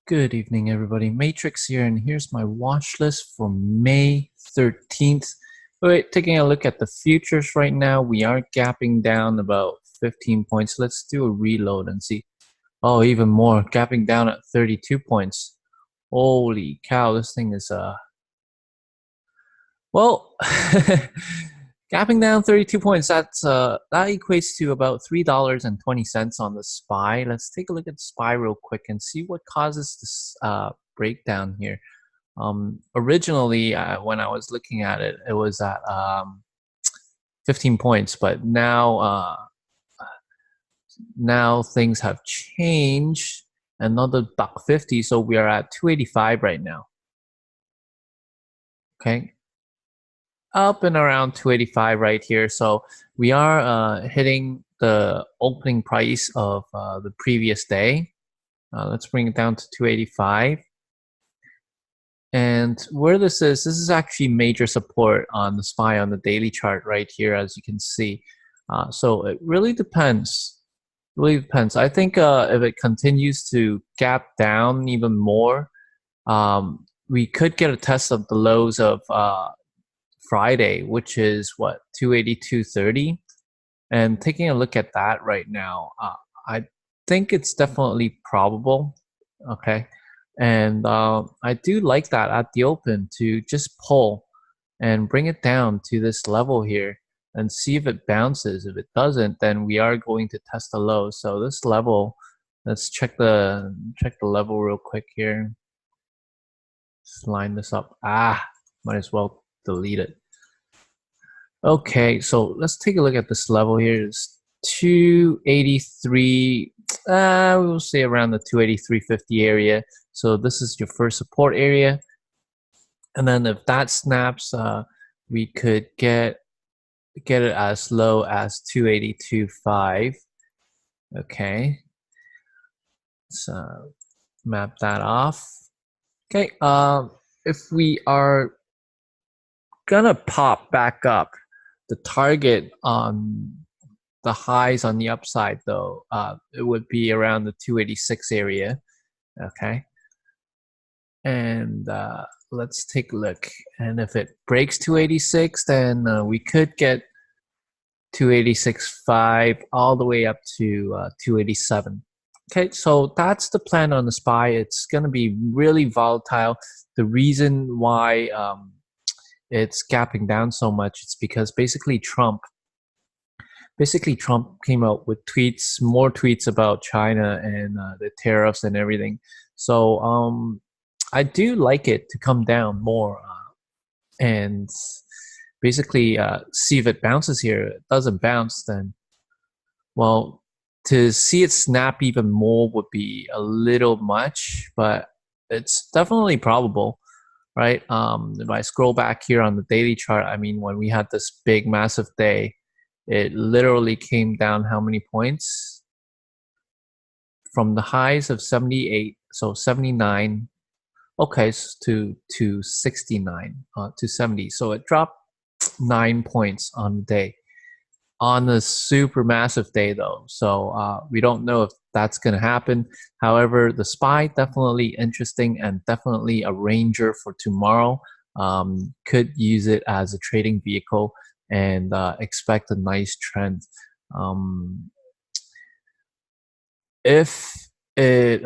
Good evening, everybody. Matrix here, and here's my watch list for May 13th. Wait, taking a look at the futures right now, we are gapping down about 15 points. Let's do a reload and see. Oh, even more, gapping down at 32 points. Holy cow, this thing is well, gapping down 32 points. That equates to about $3.20 on the SPY. Let's take a look at the SPY real quick and see what causes this breakdown here. Originally, when I was looking at it, it was at 15 points, but now things have changed. Another $1.50, so we are at 285 right now. Okay, up and around 285 right here. So we are hitting the opening price of the previous day. Let's bring it down to 285. And where this is actually major support on the SPY on the daily chart right here, as you can see. So it really depends. Really depends. I think if it continues to gap down even more, we could get a test of the lows of Friday, which is what, 282.30. And taking a look at that right now, I think it's definitely probable. Okay. And I do like that at the open to just pull and bring it down to this level here and see if it bounces. If it doesn't, then we are going to test the low. So this level, let's check the level real quick here. Let's line this up. Might as well delete it. Okay, so let's take a look at this level here. It's 283. We will say around the 283.50 area. So this is your first support area, and then if that snaps, we could get it as low as 282.5. Okay, so map that off. Okay, if we are gonna pop back up, the target on the highs on the upside, though, it would be around the 286 area. Okay, and let's take a look. And if it breaks 286, then we could get 286.5 all the way up to 287. Okay, so that's the plan on the SPY. It's going to be really volatile. The reason why it's gapping down so much, it's because basically Trump came out with more tweets about China and the tariffs and everything. So I do like it to come down more and basically see if it bounces here. If it doesn't bounce, then, well, to see it snap even more would be a little much, but it's definitely probable, right? If I scroll back here on the daily chart, I mean, when we had this big, massive day, it literally came down how many points? From the highs of 78, so 79, okay, to 69, to 70. So it dropped 9 points on the day. On a super massive day, though. So we don't know if that's going to happen. However, the SPY, definitely interesting and definitely a ranger for tomorrow. Could use it as a trading vehicle and expect a nice trend. If it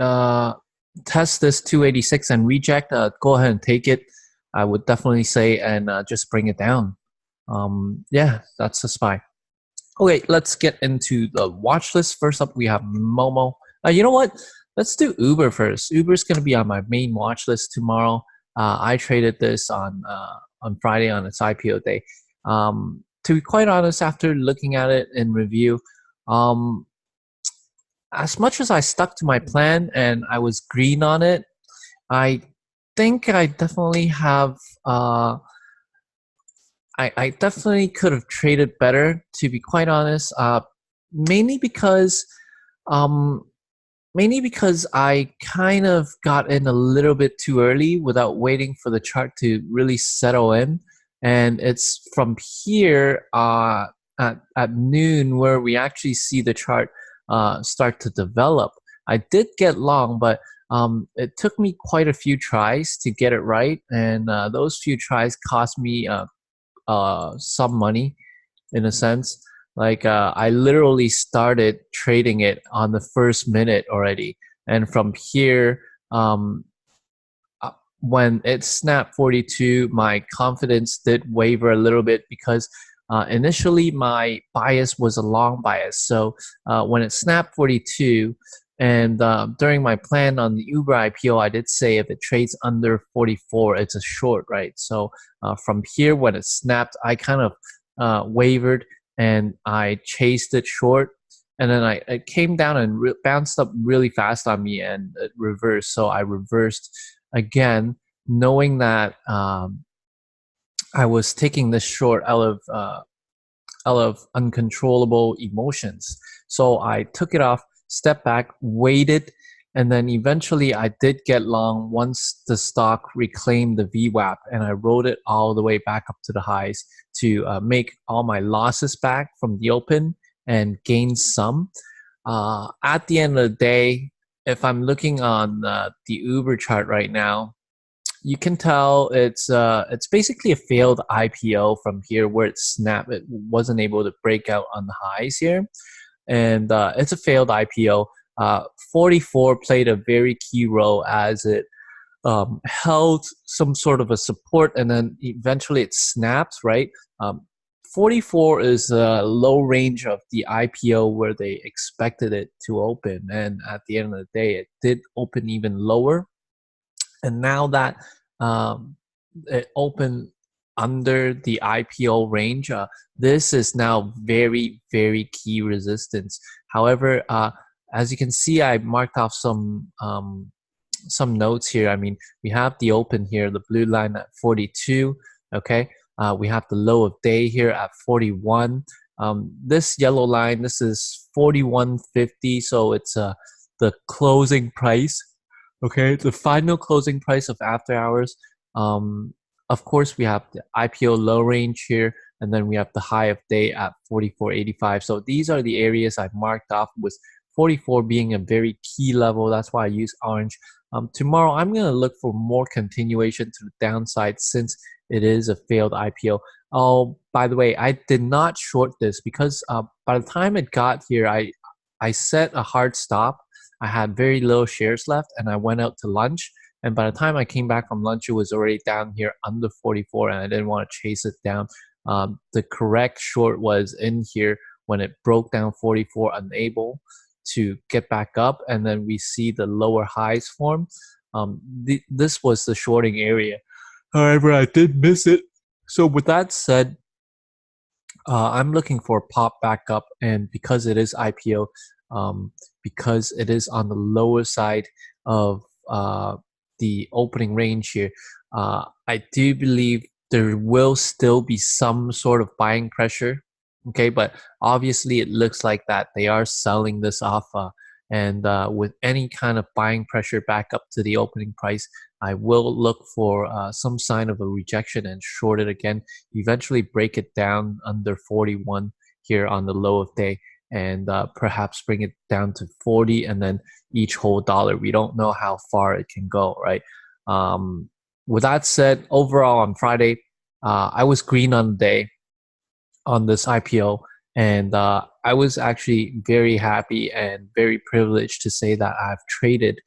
tests this 286 and reject, go ahead and take it. I would definitely say, and just bring it down. Yeah, that's the SPY. Okay, let's get into the watch list. First up, we have MOMO. You know what? Let's do Uber first. Uber's going to be on my main watch list tomorrow. I traded this on Friday on its IPO day. To be quite honest, after looking at it in review, as much as I stuck to my plan and I was green on it, I think I definitely have I definitely could have traded better, to be quite honest. Mainly because I kind of got in a little bit too early without waiting for the chart to really settle in. And it's from here at noon where we actually see the chart start to develop. I did get long, but it took me quite a few tries to get it right, and those few tries cost me some money in a sense. Like I literally started trading it on the first minute already, and from here, um, when it snapped 42, my confidence did waver a little bit because initially my bias was a long bias. So when it snapped 42, and during my plan on the Uber IPO, I did say if it trades under 44, it's a short, right? So from here, when it snapped, I kind of wavered and I chased it short. And then it came down and bounced up really fast on me and it reversed. So I reversed again, knowing that I was taking this short out of uncontrollable emotions. So I took it off, stepped back, waited, and then eventually I did get long once the stock reclaimed the VWAP, and I rode it all the way back up to the highs to make all my losses back from the open and gain some. At the end of the day, if I'm looking on the Uber chart right now, you can tell it's basically a failed IPO from here where it snapped. It wasn't able to break out on the highs here, and it's a failed IPO. 44 played a very key role as it held some sort of a support, and then eventually it snaps, right? 44 is a low range of the IPO where they expected it to open, and at the end of the day, it did open even lower. And now that it opened under the IPO range, this is now very, very key resistance. However, as you can see, I marked off some notes here. I mean, we have the open here, the blue line at 42. Okay, we have the low of day here at 41. This yellow line, this is 41.50, so it's the closing price. Okay, the final closing price of after hours. Of course, we have the IPO low range here, and then we have the high of day at 44.85. So these are the areas I marked off, with 44 being a very key level. That's why I use orange. Tomorrow, I'm going to look for more continuation to the downside since it is a failed IPO. Oh, by the way, I did not short this because by the time it got here, I set a hard stop. I had very little shares left, and I went out to lunch. And by the time I came back from lunch, it was already down here under 44, and I didn't want to chase it down. The correct short was in here when it broke down 44, unable to get back up, and then we see the lower highs form. This was the shorting area. However, I did miss it. So with that said, I'm looking for a pop back up, and because it is IPO, because it is on the lower side of the opening range here, I do believe there will still be some sort of buying pressure. Okay, but obviously it looks like that they are selling this off, and with any kind of buying pressure back up to the opening price, I will look for some sign of a rejection and short it again, eventually break it down under 41 here on the low of day, and perhaps bring it down to 40, and then each whole dollar. We don't know how far it can go, right? With that said, overall on Friday, I was green on the day on this IPO, and I was actually very happy and very privileged to say that I've traded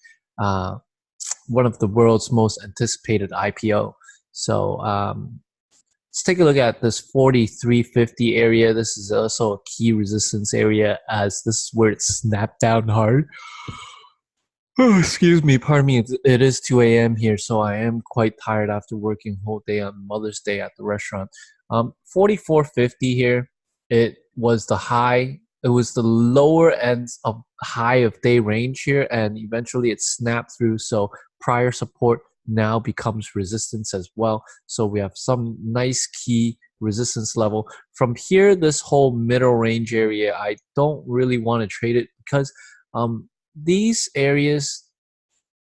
one of the world's most anticipated IPO. So let's take a look at this 43.50 area. This is also a key resistance area, as this is where it snapped down hard. Oh, excuse me, pardon me. It is 2 a.m. here, so I am quite tired after working whole day on Mother's Day at the restaurant. 44.50 here. It was the high. It was the lower ends of high of day range here, and eventually it snapped through. So prior support now becomes resistance as well. So we have some nice key resistance level. From here, this whole middle range area, I don't really want to trade it because these areas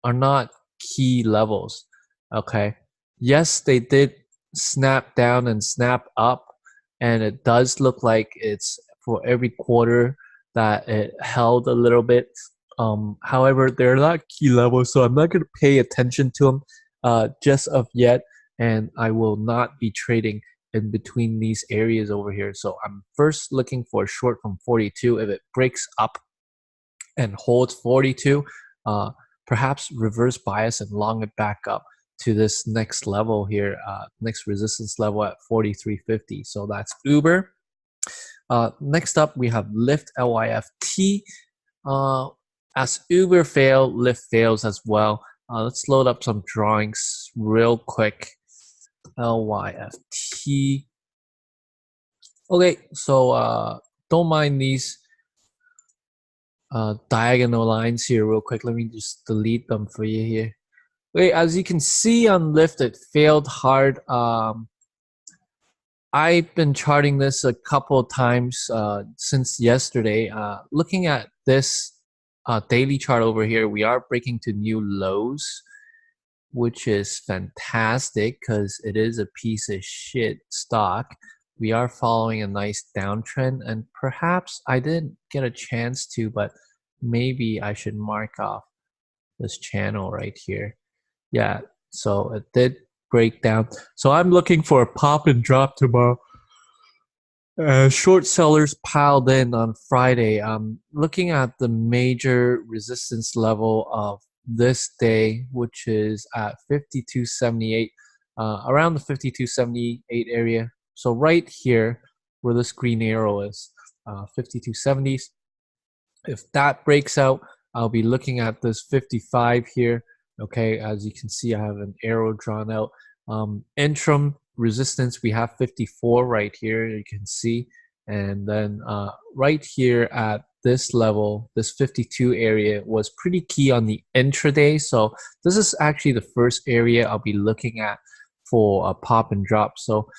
are not key levels. Okay. Yes, they did snap down and snap up, and it does look like it's for every quarter that it held a little bit However, they're not key levels, so I'm not going to pay attention to them just of yet, and I will not be trading in between these areas over here. So I'm first looking for a short from 42. If it breaks up and holds 42, perhaps reverse bias and long it back up to this next level here, next resistance level at 43.50. So that's Uber. Next up, we have LYFT, LYFT. As Uber failed, LYFT fails as well. Let's load up some drawings real quick. LYFT. Okay, so don't mind these diagonal lines here real quick. Let me just delete them for you here. Okay, as you can see on LYFT, it failed hard. I've been charting this a couple of times since yesterday. Looking at this daily chart over here, we are breaking to new lows, which is fantastic because it is a piece of shit stock. We are following a nice downtrend, and perhaps I didn't get a chance to, but maybe I should mark off this channel right here. Yeah, so it did break down. So I'm looking for a pop and drop tomorrow. Short sellers piled in on Friday. I'm looking at the major resistance level of this day, which is at 52.78, around the 52.78 area. So right here where this green arrow is, 52.70s. If that breaks out, I'll be looking at this 55 here. Okay, as you can see, I have an arrow drawn out. Interim resistance, we have 54 right here, you can see. And then right here at this level, this 52 area was pretty key on the intraday. So this is actually the first area I'll be looking at for a pop and drop. So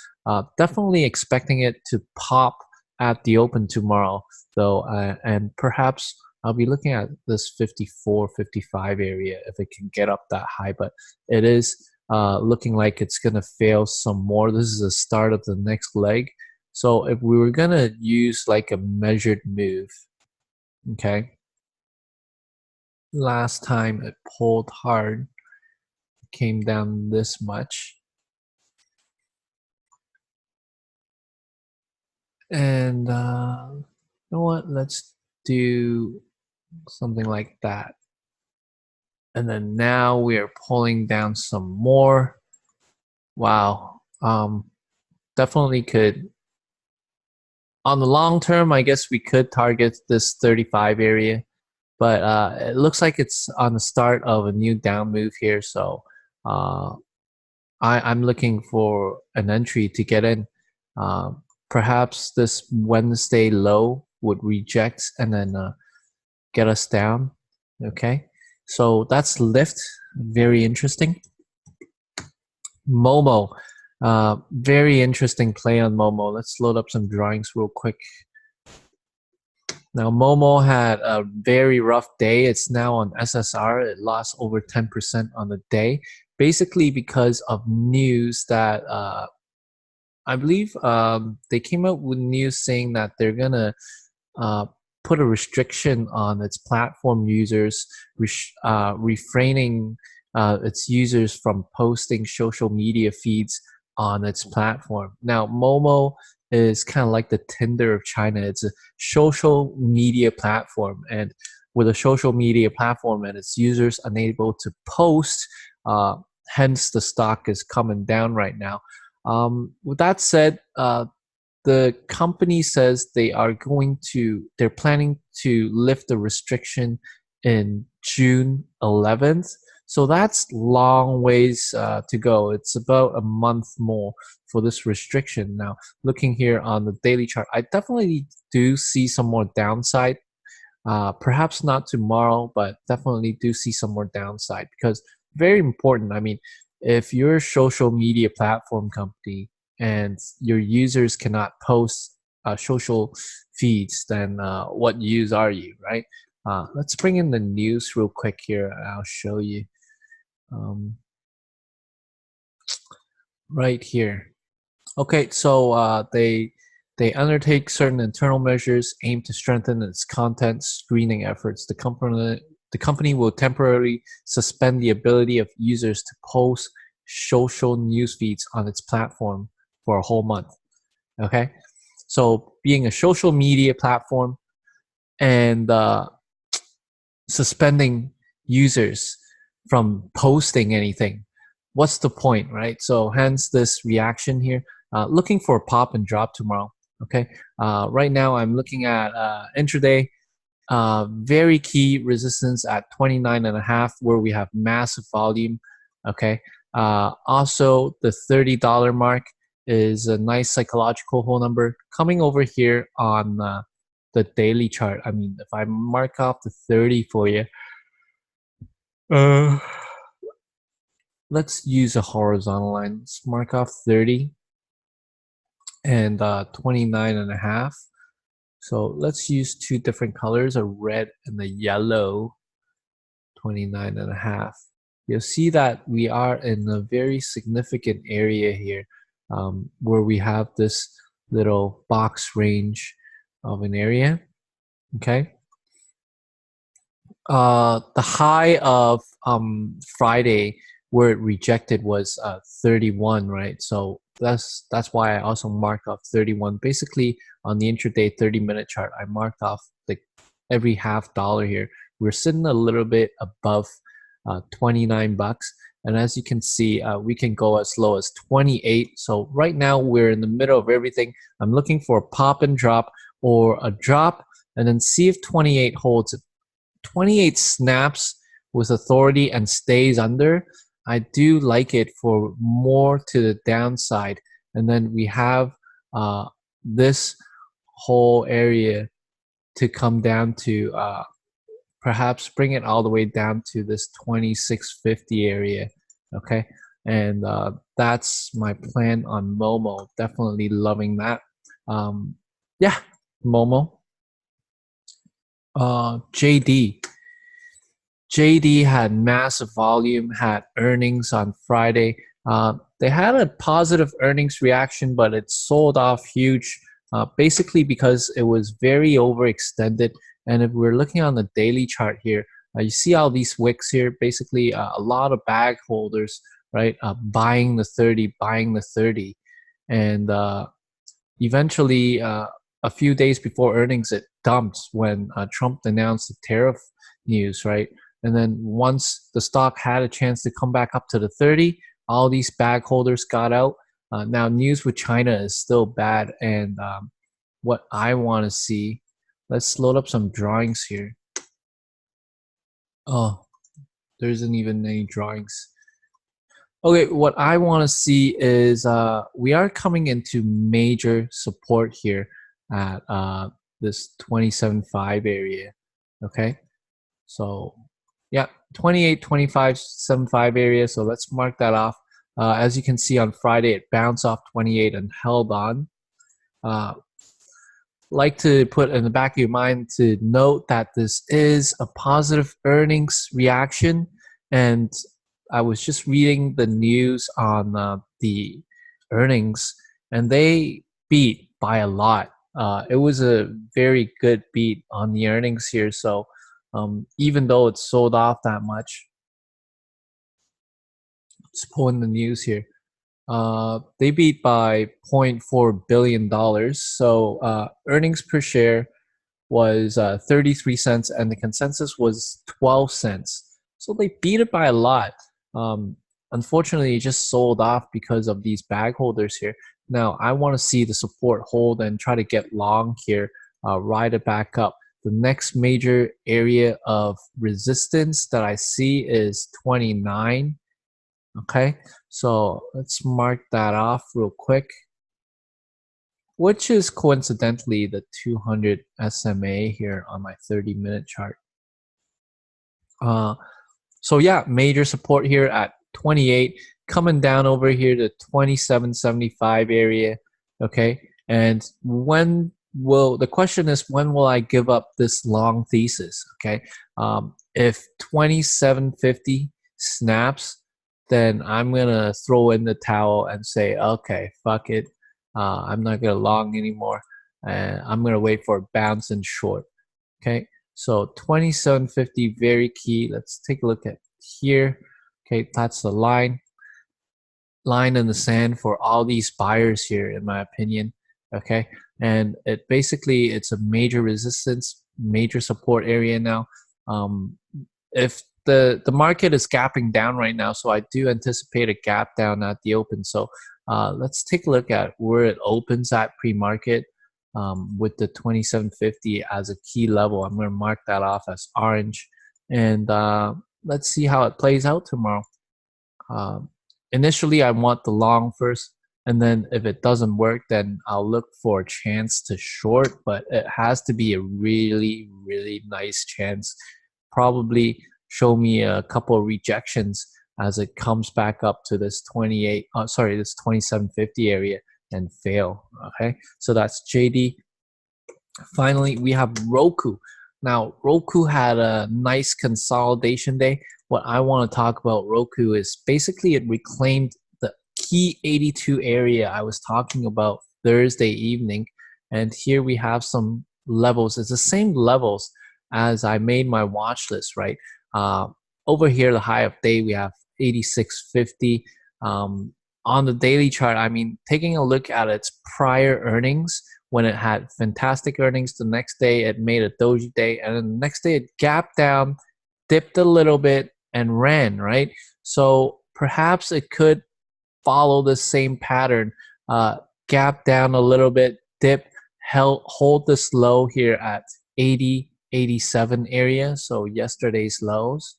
definitely expecting it to pop at the open tomorrow, though, and perhaps I'll be looking at this 54, 55 area if it can get up that high, but it is looking like it's going to fail some more. This is the start of the next leg. So if we were going to use like a measured move, okay, last time it pulled hard, came down this much. And you know what, let's do something like that. And then now we are pulling down some more. Wow. Definitely could. On the long term, I guess we could target this 35 area, but it looks like it's on the start of a new down move here. So I'm looking for an entry to get in. Perhaps this Wednesday low would reject and then get us down. Okay, so that's LYFT. Very interesting. MOMO. Very interesting play on MOMO. Let's load up some drawings real quick. Now, MOMO had a very rough day. It's now on SSR. It lost over 10% on the day, basically because of news that I believe they came out with news saying that they're going to put a restriction on its platform users, refraining its users from posting social media feeds on its platform. Now, MOMO is kind of like the Tinder of China. It's a social media platform, and with a social media platform and its users unable to post, hence the stock is coming down right now. With that said, the company says they're planning to lift the restriction in June 11th. So that's long ways to go. It's about a month more for this restriction. Now, looking here on the daily chart, I definitely do see some more downside. Perhaps not tomorrow, but definitely do see some more downside because very important. I mean, if you're a social media platform company and your users cannot post social feeds, then what use are you, right? Let's bring in the news real quick here, and I'll show you. Right here. Okay, so they undertake certain internal measures aimed to strengthen its content screening efforts. The the company will temporarily suspend the ability of users to post social news feeds on its platform for a whole month. Okay, so being a social media platform and suspending users from posting anything, what's the point, right? So hence this reaction here. Looking for a pop and drop tomorrow. Okay, right now I'm looking at intraday. Very key resistance at 29.5, where we have massive volume. Okay, also the $30 mark is a nice psychological whole number coming over here on the daily chart. I mean, if I mark off the 30 for you, let's use a horizontal line. Let's mark off 30 and 29.5. So let's use two different colors, a red and a yellow. 29.5. You'll see that we are in a very significant area here, where we have this little box range of an area. Okay. The high of Friday where it rejected was 31, right? So that's why I also marked off 31. Basically, on the intraday 30-minute chart, I marked off like every $0.50 here. We're sitting a little bit above 29 bucks, and as you can see, we can go as low as 28. So right now we're in the middle of everything. I'm looking for a pop and drop or a drop, and then see if 28 holds. If 28 snaps with authority and stays under, I do like it for more to the downside. And then we have this whole area to come down to perhaps bring it all the way down to this 2650 area. Okay, and that's my plan on MOMO. Definitely loving that. Yeah, MOMO. JD had massive volume, had earnings on Friday. They had a positive earnings reaction, but it sold off huge, basically because it was very overextended. And if we're looking on the daily chart here, you see all these wicks here, basically a lot of bag holders, right? Buying the 30, buying the 30. And eventually, a few days before earnings, it dumped when Trump announced the tariff news, right? And then once the stock had a chance to come back up to the 30, all these bag holders got out. Now news with China is still bad, and what I want to see, let's load up some drawings here. Oh, there isn't even any drawings. Okay, what I want to see is we are coming into major support here at this 27.5 area. Okay, so yeah, 28, 25, 75 area. So let's mark that off. As you can see on Friday, it bounced off 28 and held on. Like to put in the back of your mind to note that this is a positive earnings reaction, and I was just reading the news on the earnings, and they beat by a lot. It was a very good beat on the earnings here. So even though it sold off that much, let's pull in the news here. They beat by $0.4 billion. So earnings per share was 33 cents, and the consensus was 12 cents. So they beat it by a lot. Unfortunately, it just sold off because of these bag holders here. Now, I want to see the support hold and try to get long here, ride it back up. The next major area of resistance that I see is 29. Okay, so let's mark that off real quick, which is coincidentally the 200 SMA here on my 30-minute chart. So yeah, major support here at 28, coming down over here to 27.75 area. Okay, and the question is, when will I give up this long thesis? Okay, if 27.50 snaps, then I'm gonna throw in the towel and say, okay, fuck it, I'm not gonna long anymore, and I'm gonna wait for a bounce and short. Okay, So 2750, very key. Let's take a look at here. Okay, that's the line in the sand for all these buyers here, in my opinion. Okay, and it's a major resistance, major support area now. If the market is gapping down right now, so I do anticipate a gap down at the open. So let's take a look at where it opens at pre-market with the 2750 as a key level. I'm going to mark that off as orange, and let's see how it plays out tomorrow. Initially, I want the long first, and then if it doesn't work, then I'll look for a chance to short, but it has to be a really, really nice chance. Probably show me a couple of rejections as it comes back up to this this 2750 area and fail. Okay, so that's JD. Finally, we have ROKU. Now, ROKU had a nice consolidation day. What I want to talk about ROKU is basically it reclaimed the key 82 area I was talking about Thursday evening. And here we have some levels. It's the same levels as I made my watch list, right? Over here, the high of day, we have 86.50. On the daily chart, I mean, taking a look at its prior earnings, when it had fantastic earnings, the next day it made a doji day, and then the next day it gapped down, dipped a little bit, and ran, right? So perhaps it could follow the same pattern, gap down a little bit, dip, hold this low here at 80, 87 area, so yesterday's lows,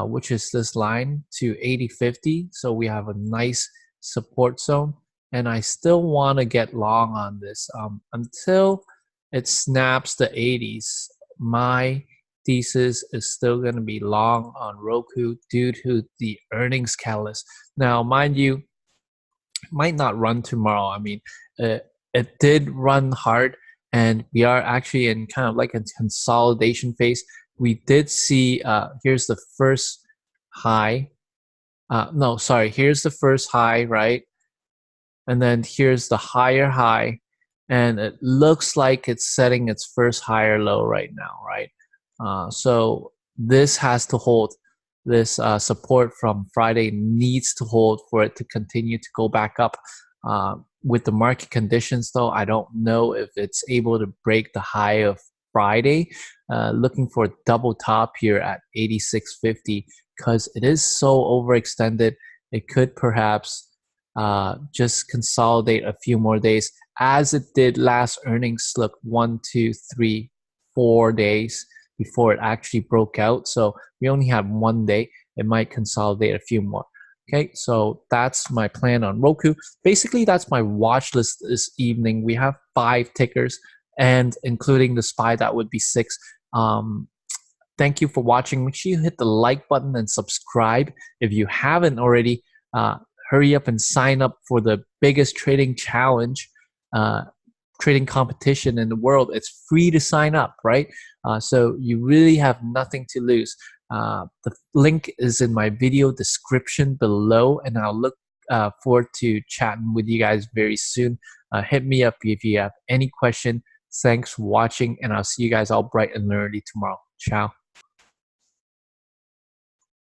which is this line to 80.50. So we have a nice support zone, and I still want to get long on this until it snaps the 80s. My thesis is still going to be long on ROKU due to the earnings catalyst. Now, mind you, it might not run tomorrow. I mean, it did run hard, and we are actually in kind of like a consolidation phase. We did see, here's the first high. Here's the first high, right? And then here's the higher high, and it looks like it's setting its first higher low right now, right? So this has to hold. This support from Friday needs to hold for it to continue to go back up. With the market conditions, though, I don't know if it's able to break the high of Friday. Looking for a double top here at 86.50 because it is so overextended. It could perhaps just consolidate a few more days as it did last earnings slip 1, 2, 3, 4 days before it actually broke out. So we only have 1 day. It might consolidate a few more. Okay, so that's my plan on ROKU. Basically, that's my watch list this evening. We have 5 tickers, and including the SPY, that would be 6. Thank you for watching. Make sure you hit the like button and subscribe if you haven't already. Hurry up and sign up for the biggest trading challenge, trading competition in the world. It's free to sign up, right? So you really have nothing to lose. The link is in my video description below, and I'll look forward to chatting with you guys very soon. Hit me up if you have any question. Thanks for watching, and I'll see you guys all bright and early tomorrow. Ciao.